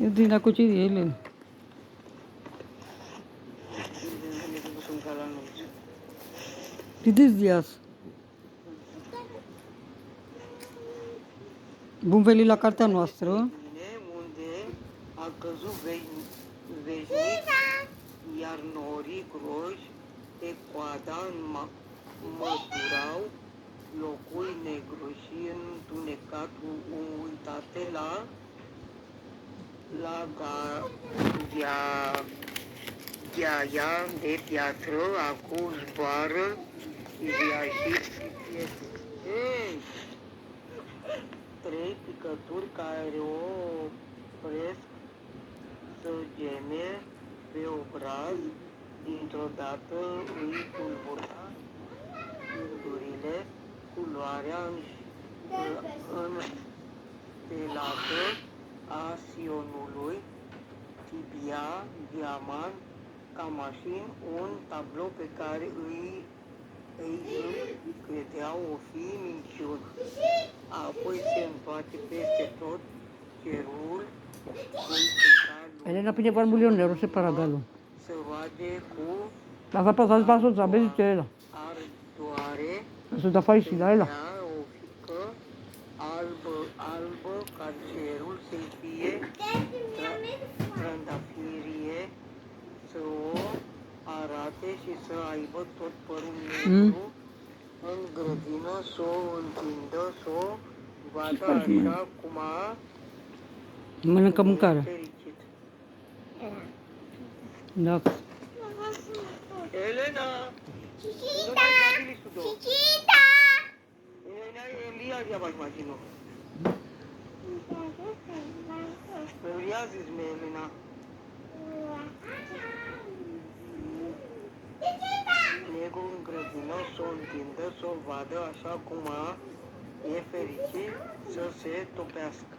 Eu din cu ce ele. Vedeți viață. Bun venit la cartea noastră. Unde a căzut veșnic, iar norii groși pe coada măturau locul negru și întunecat uitate la gheaia de piatră, acum zboară viașit și pietre. Trei picături care o opresc să geme pe obraz, dintr-o dată îi tulbura gândurile, culoarea înstelată a sionului, tibia, diamant, ca mașini, un tablou pe care ei credeau o fi minciună. Apoi se întoarce peste tot cerul, Elena pide barbulionero separat de lui. se roage cu Lasă pasați pasul, să vezi ce e ăla. ardoare, Să da fai și la ăla. o fică albă ca cerul să fie trandafirie, să o arate și să aibă tot părul negru în grădină, să o întindă, să o vadă așa cum a Mănâncă mâncare. fericit. Da. Elena! Chiquita! Chiquita! Elena, Elia, ia bași mașină. Elia, zis-mi, Elena. Negru în grădină, să o întindă, să o vadă așa cum e fericit să se topească.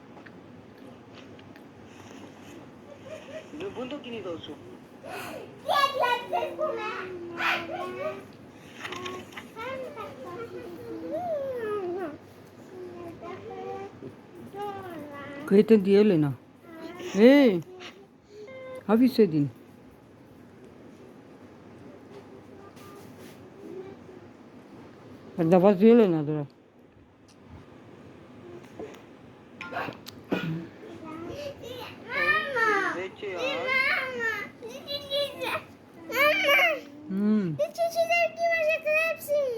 Nu bun ochii dosu. Câte de Elena. Ei! Have you said in? Dar v-ați Elena, drag. 10 ani,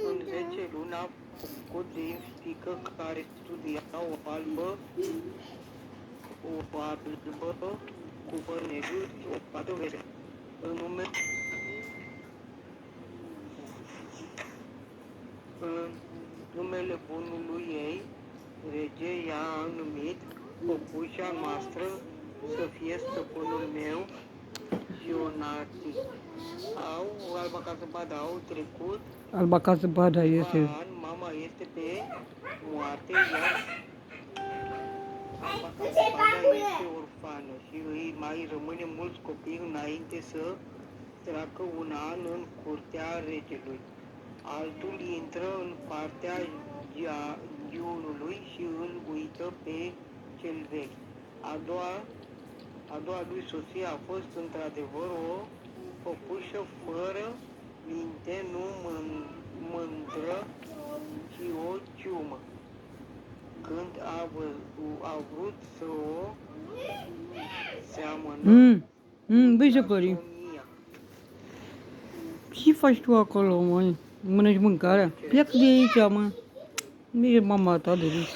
în 10 luni a făcut din fică care studia o albă cu păr negru și o fată verde. În numele bunului ei, rege i-a numit Păpușa noastră să fie stăpânul meu și Onati. Alba ca zăpada au trecut, Alba ca zăpada este. mama este pe moarte, iar Alba ca zăpada este orfană și îi mai rămâne mulți copii înainte să treacă un an în curtea regelui. Altul intră în partea giunului și îl uită pe cel vechi. A doua lui soție a fost într-adevăr o păpușă fără minte, nu mândră, ci o ciumă. Când a vrut să o seamănă, Băi, ce pări. Ce faci tu acolo, măi? Mănânci mâncarea? Pleacă de aici, mă. Nu e mama ta de râs.